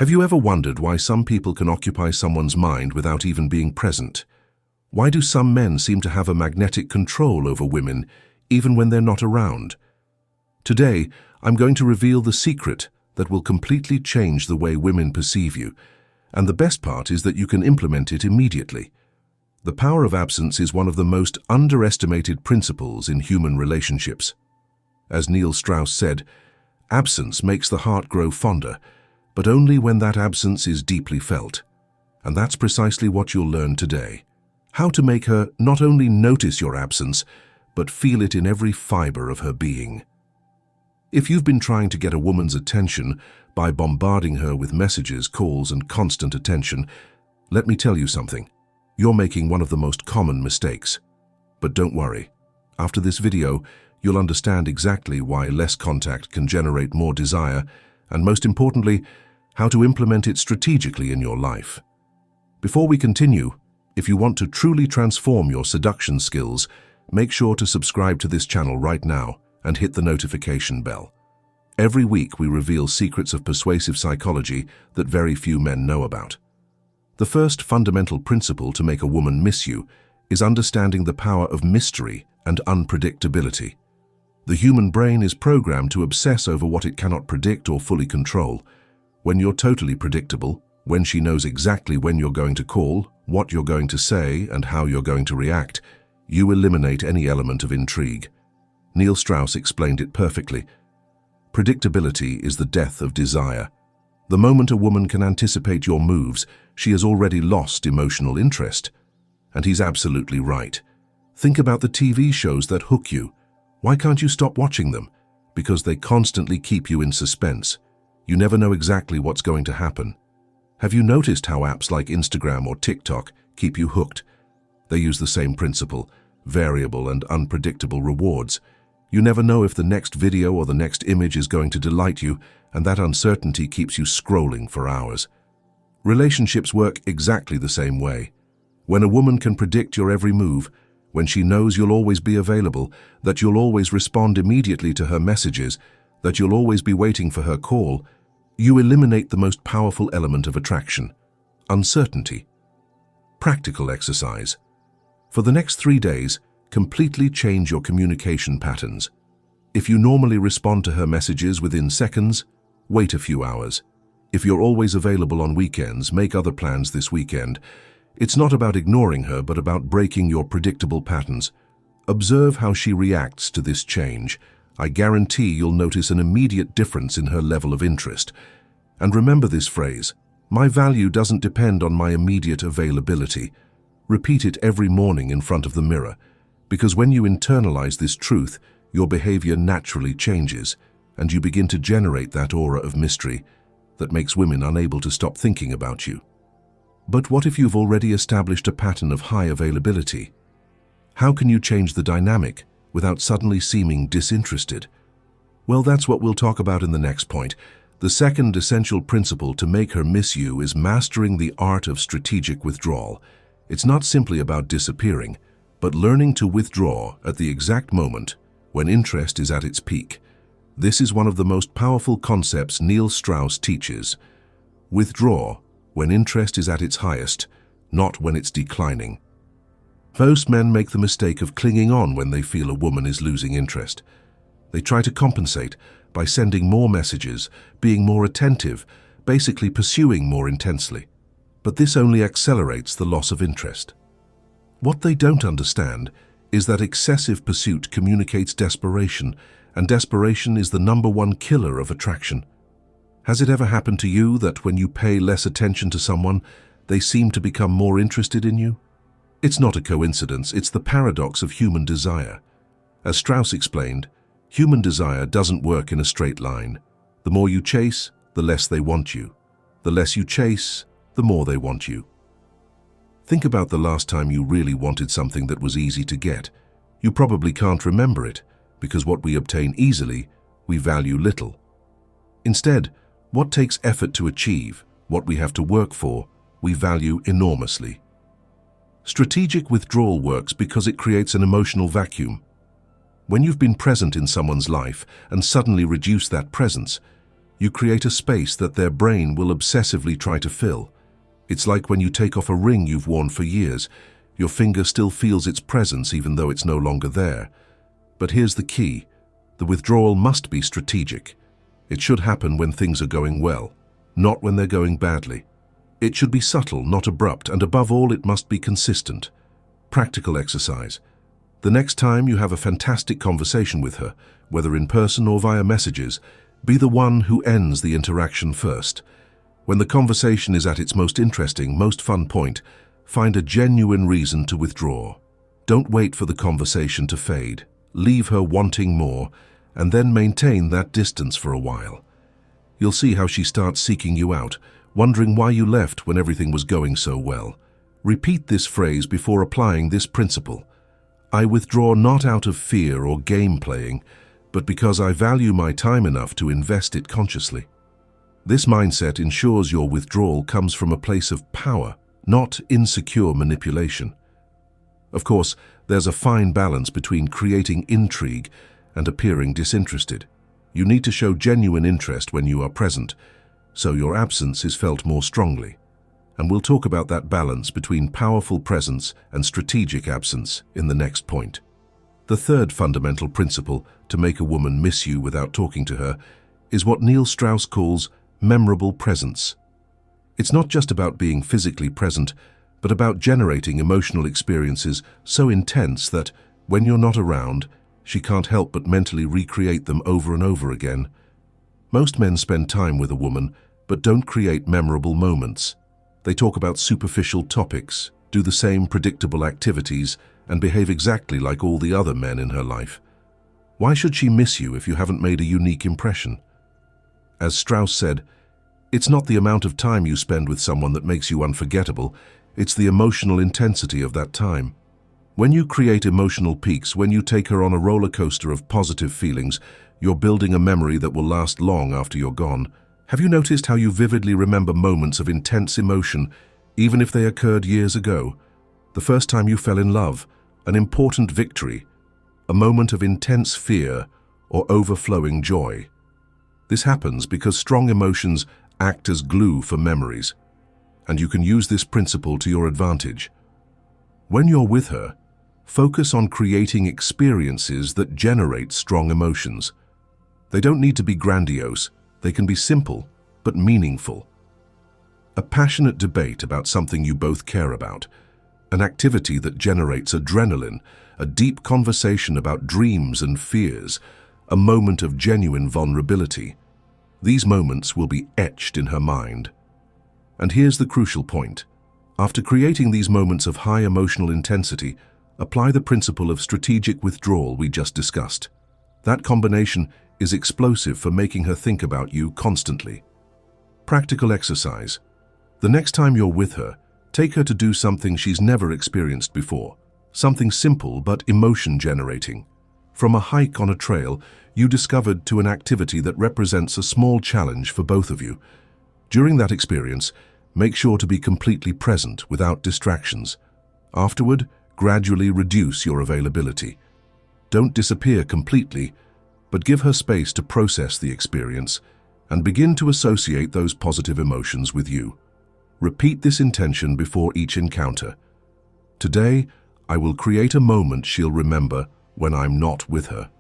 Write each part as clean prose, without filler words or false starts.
Have you ever wondered why some people can occupy someone's mind without even being present? Why do some men seem to have a magnetic control over women, even when they're not around? Today, I'm going to reveal the secret that will completely change the way women perceive you, and the best part is that you can implement it immediately. The power of absence is one of the most underestimated principles in human relationships. As Neil Strauss said, absence makes the heart grow fonder, but only when that absence is deeply felt. And that's precisely what you'll learn today. How to make her not only notice your absence, but feel it in every fiber of her being. If you've been trying to get a woman's attention by bombarding her with messages, calls, and constant attention, let me tell you something. You're making one of the most common mistakes. But don't worry. After this video, you'll understand exactly why less contact can generate more desire, and most importantly, how to implement it strategically in your life. Before we continue, if you want to truly transform your seduction skills, make sure to subscribe to this channel right now and hit the notification bell. Every week we reveal secrets of persuasive psychology that very few men know about. The first fundamental principle to make a woman miss you is understanding the power of mystery and unpredictability. The human brain is programmed to obsess over what it cannot predict or fully control. When you're totally predictable, when she knows exactly when you're going to call, what you're going to say, and how you're going to react, you eliminate any element of intrigue. Neil Strauss explained it perfectly. Predictability is the death of desire. The moment a woman can anticipate your moves, she has already lost emotional interest. And he's absolutely right. Think about the TV shows that hook you. Why can't you stop watching them? Because they constantly keep you in suspense. You never know exactly what's going to happen. Have you noticed how apps like Instagram or TikTok keep you hooked? They use the same principle, variable and unpredictable rewards. You never know if the next video or the next image is going to delight you, and that uncertainty keeps you scrolling for hours. Relationships work exactly the same way. When a woman can predict your every move, when she knows you'll always be available, that you'll always respond immediately to her messages, that you'll always be waiting for her call, you eliminate the most powerful element of attraction: uncertainty. Practical exercise. For the next 3 days, completely change your communication patterns. If you normally respond to her messages within seconds, wait a few hours. If you're always available on weekends, make other plans this weekend. It's not about ignoring her, but about breaking your predictable patterns. Observe how she reacts to this change. I guarantee you'll notice an immediate difference in her level of interest. And remember this phrase: my value doesn't depend on my immediate availability. Repeat it every morning in front of the mirror, because when you internalize this truth, your behavior naturally changes, and you begin to generate that aura of mystery that makes women unable to stop thinking about you. But what if you've already established a pattern of high availability? How can you change the dynamic without suddenly seeming disinterested? Well, that's what we'll talk about in the next point. The second essential principle to make her miss you is mastering the art of strategic withdrawal. It's not simply about disappearing, but learning to withdraw at the exact moment when interest is at its peak. This is one of the most powerful concepts Neil Strauss teaches. Withdraw when interest is at its highest, not when it's declining. Most men make the mistake of clinging on when they feel a woman is losing interest. They try to compensate by sending more messages, being more attentive, basically pursuing more intensely. But this only accelerates the loss of interest. What they don't understand is that excessive pursuit communicates desperation, and desperation is the #1 killer of attraction. Has it ever happened to you that when you pay less attention to someone, they seem to become more interested in you? It's not a coincidence, it's the paradox of human desire. As Strauss explained, human desire doesn't work in a straight line. The more you chase, the less they want you. The less you chase, the more they want you. Think about the last time you really wanted something that was easy to get. You probably can't remember it, because what we obtain easily, we value little. Instead, what takes effort to achieve, what we have to work for, we value enormously. Strategic withdrawal works because it creates an emotional vacuum. When you've been present in someone's life and suddenly reduce that presence, You create a space that their brain will obsessively try to fill. It's like when you take off a ring you've worn for years. Your finger still feels its presence even though it's no longer there. But here's the key. The withdrawal must be strategic. It should happen when things are going well, not when they're going badly. It should be subtle, not abrupt, and above all, it must be consistent. Practical exercise. The next time you have a fantastic conversation with her, whether in person or via messages, be the one who ends the interaction first. When the conversation is at its most interesting, most fun point, find a genuine reason to withdraw. Don't wait for the conversation to fade. Leave her wanting more, and then maintain that distance for a while. You'll see how she starts seeking you out, wondering why you left when everything was going so well. Repeat this phrase before applying this principle. I withdraw not out of fear or game playing, but because I value my time enough to invest it consciously. This mindset ensures your withdrawal comes from a place of power, not insecure manipulation. Of course, there's a fine balance between creating intrigue and appearing disinterested. You need to show genuine interest when you are present, so your absence is felt more strongly. And we'll talk about that balance between powerful presence and strategic absence in the next point. The third fundamental principle to make a woman miss you without talking to her is what Neil Strauss calls memorable presence. It's not just about being physically present, but about generating emotional experiences so intense that, when you're not around, she can't help but mentally recreate them over and over again. Most men spend time with a woman, but don't create memorable moments. They talk about superficial topics, do the same predictable activities, and behave exactly like all the other men in her life. Why should she miss you if you haven't made a unique impression? As Strauss said, it's not the amount of time you spend with someone that makes you unforgettable, it's the emotional intensity of that time. When you create emotional peaks, when you take her on a roller coaster of positive feelings, you're building a memory that will last long after you're gone. Have you noticed how you vividly remember moments of intense emotion, even if they occurred years ago? The first time you fell in love, an important victory, a moment of intense fear or overflowing joy. This happens because strong emotions act as glue for memories, and you can use this principle to your advantage. When you're with her, focus on creating experiences that generate strong emotions. They don't need to be grandiose, they can be simple but meaningful. A passionate debate about something you both care about, an activity that generates adrenaline, a deep conversation about dreams and fears, a moment of genuine vulnerability. These moments will be etched in her mind. And here's the crucial point. After creating these moments of high emotional intensity, apply the principle of strategic withdrawal we just discussed. That combination is explosive for making her think about you constantly. Practical exercise. The next time you're with her, take her to do something she's never experienced before. Something simple but emotion-generating. From a hike on a trail, you discovered to an activity that represents a small challenge for both of you. During that experience, make sure to be completely present without distractions. Afterward, gradually reduce your availability. Don't disappear completely, but give her space to process the experience and begin to associate those positive emotions with you. Repeat this intention before each encounter. Today, I will create a moment she'll remember when I'm not with her.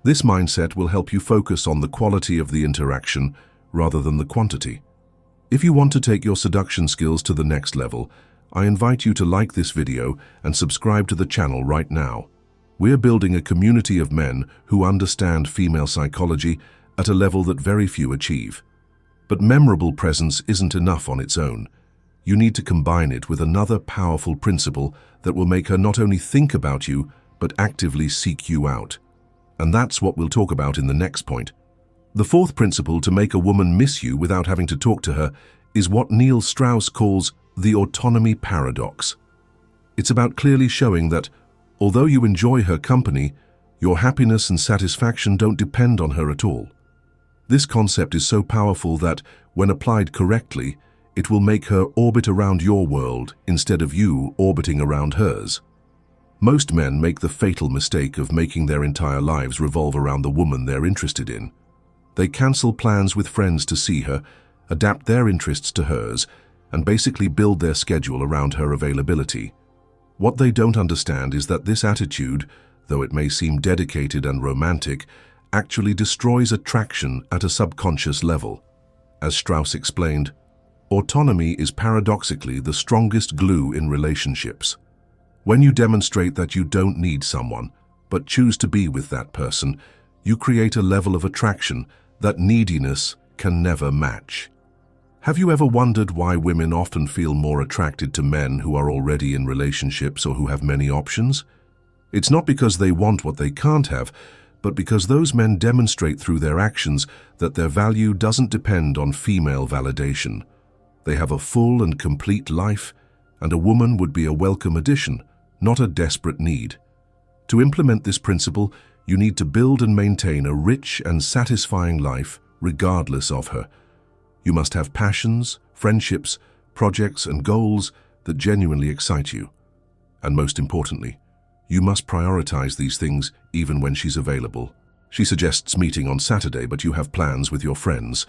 This mindset will help you focus on the quality of the interaction rather than the quantity. If you want to take your seduction skills to the next level, I invite you to like this video and subscribe to the channel right now. We're building a community of men who understand female psychology at a level that very few achieve. But memorable presence isn't enough on its own. You need to combine it with another powerful principle that will make her not only think about you, but actively seek you out. And that's what we'll talk about in the next point. The fourth principle to make a woman miss you without having to talk to her is what Neil Strauss calls the autonomy paradox. It's about clearly showing that, although you enjoy her company, your happiness and satisfaction don't depend on her at all. This concept is so powerful that, when applied correctly, it will make her orbit around your world instead of you orbiting around hers. Most men make the fatal mistake of making their entire lives revolve around the woman they're interested in. They cancel plans with friends to see her, adapt their interests to hers, and basically build their schedule around her availability. What they don't understand is that this attitude, though it may seem dedicated and romantic, actually destroys attraction at a subconscious level. As Strauss explained, autonomy is paradoxically the strongest glue in relationships. When you demonstrate that you don't need someone, but choose to be with that person, you create a level of attraction that neediness can never match. Have you ever wondered why women often feel more attracted to men who are already in relationships or who have many options? It's not because they want what they can't have, but because those men demonstrate through their actions that their value doesn't depend on female validation. They have a full and complete life, and a woman would be a welcome addition, not a desperate need. To implement this principle, you need to build and maintain a rich and satisfying life regardless of her. You must have passions, friendships, projects, and goals that genuinely excite you. And most importantly, you must prioritize these things even when she's available. She suggests meeting on Saturday, but you have plans with your friends.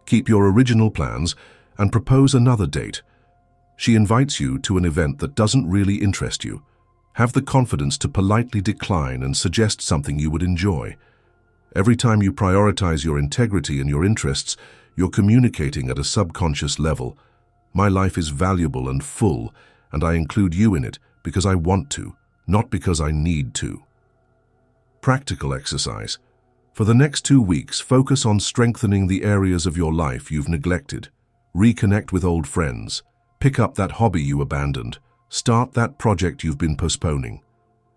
Keep your original plans and propose another date. She invites you to an event that doesn't really interest you. Have the confidence to politely decline and suggest something you would enjoy. Every time you prioritize your integrity and your interests, you're communicating at a subconscious level. My life is valuable and full, and I include you in it because I want to, not because I need to. Practical exercise. For the next 2 weeks, focus on strengthening the areas of your life you've neglected. Reconnect with old friends. Pick up that hobby you abandoned. Start that project you've been postponing.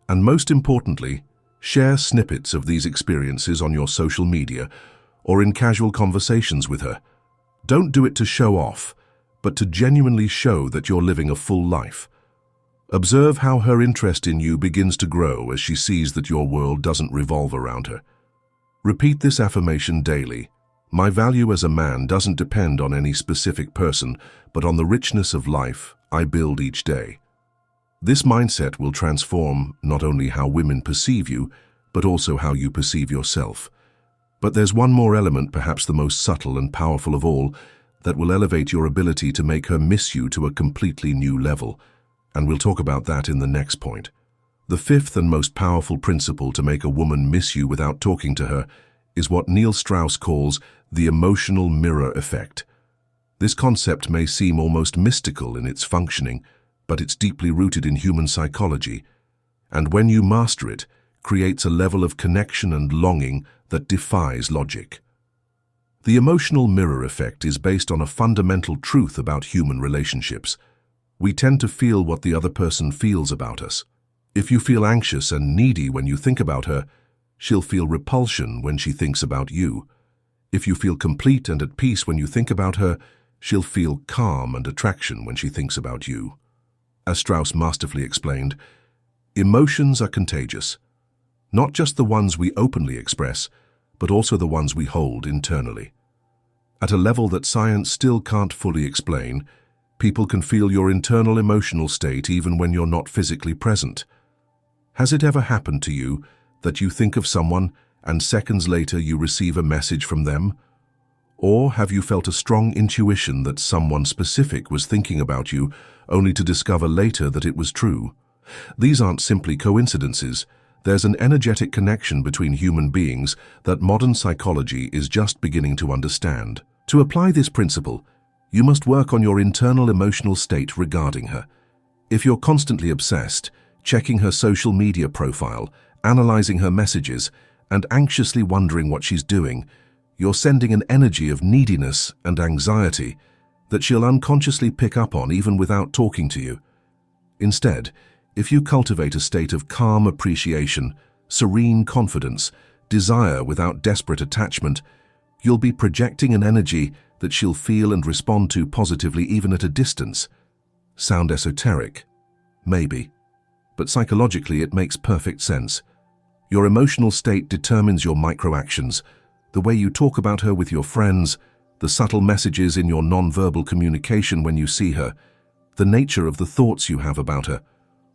And most importantly, share snippets of these experiences on your social media or in casual conversations with her. Don't do it to show off, but to genuinely show that you're living a full life. Observe how her interest in you begins to grow as she sees that your world doesn't revolve around her. Repeat this affirmation daily. My value as a man doesn't depend on any specific person, but on the richness of life I build each day. This mindset will transform not only how women perceive you, but also how you perceive yourself. But there's one more element, perhaps the most subtle and powerful of all, that will elevate your ability to make her miss you to a completely new level. And we'll talk about that in the next point. The fifth and most powerful principle to make a woman miss you without talking to her is what Neil Strauss calls the emotional mirror effect. This concept may seem almost mystical in its functioning, but it's deeply rooted in human psychology, and when you master it, creates a level of connection and longing that defies logic. The emotional mirror effect is based on a fundamental truth about human relationships. We tend to feel what the other person feels about us. If you feel anxious and needy when you think about her, she'll feel repulsion when she thinks about you. If you feel complete and at peace when you think about her, she'll feel calm and attraction when she thinks about you. As Strauss masterfully explained, emotions are contagious. Not just the ones we openly express, but also the ones we hold internally. At a level that science still can't fully explain, people can feel your internal emotional state even when you're not physically present. Has it ever happened to you that you think of someone and seconds later you receive a message from them? Or have you felt a strong intuition that someone specific was thinking about you, only to discover later that it was true? These aren't simply coincidences. There's an energetic connection between human beings that modern psychology is just beginning to understand. To apply this principle, you must work on your internal emotional state regarding her. If you're constantly obsessed, checking her social media profile, analyzing her messages, and anxiously wondering what she's doing, you're sending an energy of neediness and anxiety that she'll unconsciously pick up on even without talking to you. Instead, if you cultivate a state of calm appreciation, serene confidence, desire without desperate attachment, you'll be projecting an energy that she'll feel and respond to positively even at a distance. Sound esoteric? Maybe. But psychologically it makes perfect sense. Your emotional state determines your microactions, the way you talk about her with your friends, the subtle messages in your non-verbal communication when you see her, the nature of the thoughts you have about her.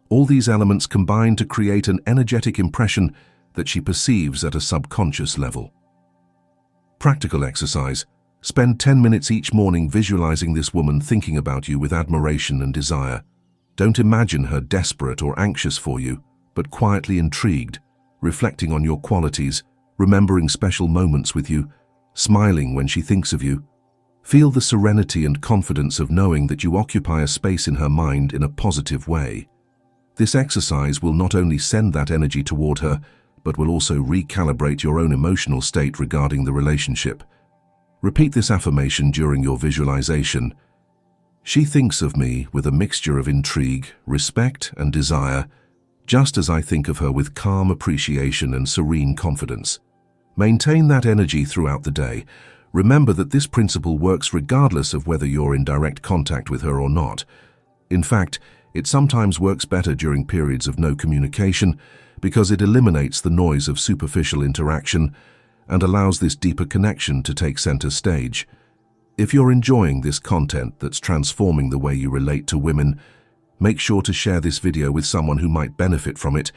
All these elements combine to create an energetic impression that she perceives at a subconscious level. Practical exercise. Spend 10 minutes each morning visualizing this woman thinking about you with admiration and desire. Don't imagine her desperate or anxious for you, but quietly intrigued, reflecting on your qualities, remembering special moments with you, smiling when she thinks of you. Feel the serenity and confidence of knowing that you occupy a space in her mind in a positive way. This exercise will not only send that energy toward her, but will also recalibrate your own emotional state regarding the relationship. Repeat this affirmation during your visualization. She thinks of me with a mixture of intrigue, respect, and desire, just as I think of her with calm appreciation and serene confidence. Maintain that energy throughout the day. Remember that this principle works regardless of whether you're in direct contact with her or not. In fact, it sometimes works better during periods of no communication because it eliminates the noise of superficial interaction and allows this deeper connection to take center stage. If you're enjoying this content that's transforming the way you relate to women, make sure to share this video with someone who might benefit from it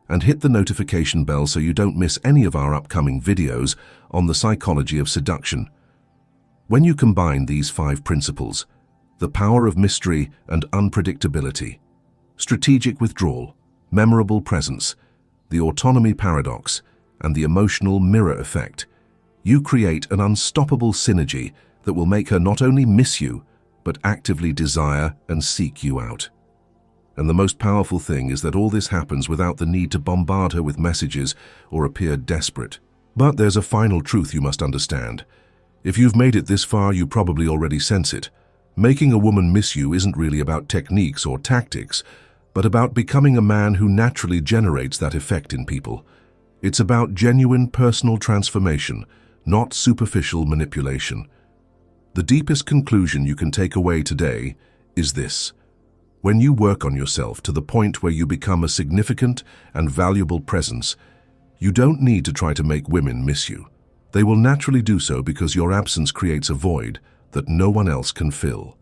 and hit the notification bell so you don't miss any of our upcoming videos on the psychology of seduction. When you combine these 5 principles, the power of mystery and unpredictability, strategic withdrawal, memorable presence, the autonomy paradox, and the emotional mirror effect, you create an unstoppable synergy that will make her not only miss you, but actively desire and seek you out. And the most powerful thing is that all this happens without the need to bombard her with messages or appear desperate. But there's a final truth you must understand. If you've made it this far, you probably already sense it. Making a woman miss you isn't really about techniques or tactics, but about becoming a man who naturally generates that effect in people. It's about genuine personal transformation, not superficial manipulation. The deepest conclusion you can take away today is this. When you work on yourself to the point where you become a significant and valuable presence, you don't need to try to make women miss you. They will naturally do so because your absence creates a void that no one else can fill.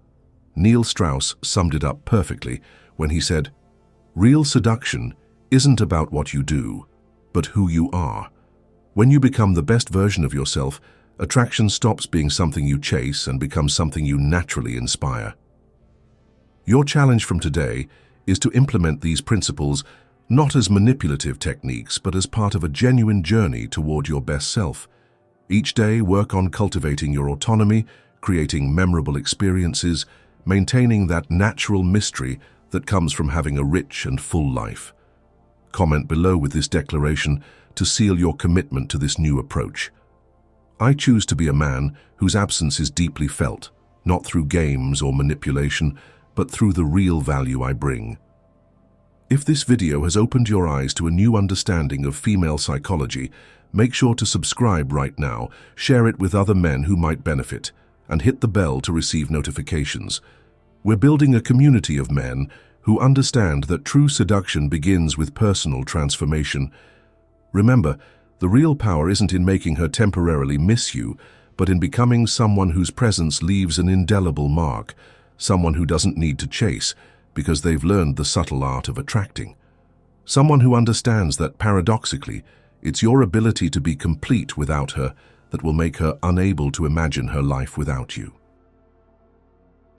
Neil Strauss summed it up perfectly when he said, "Real seduction isn't about what you do, but who you are." When you become the best version of yourself, attraction stops being something you chase and becomes something you naturally inspire. Your challenge from today is to implement these principles not as manipulative techniques, but as part of a genuine journey toward your best self. Each day, work on cultivating your autonomy, creating memorable experiences, maintaining that natural mystery that comes from having a rich and full life. Comment below with this declaration to seal your commitment to this new approach. I choose to be a man whose absence is deeply felt, not through games or manipulation, but through the real value I bring. If this video has opened your eyes to a new understanding of female psychology, make sure to subscribe right now, share it with other men who might benefit, and hit the bell to receive notifications. We're building a community of men who understand that true seduction begins with personal transformation. Remember, the real power isn't in making her temporarily miss you, but in becoming someone whose presence leaves an indelible mark, someone who doesn't need to chase because they've learned the subtle art of attracting. Someone who understands that, paradoxically, it's your ability to be complete without her that will make her unable to imagine her life without you.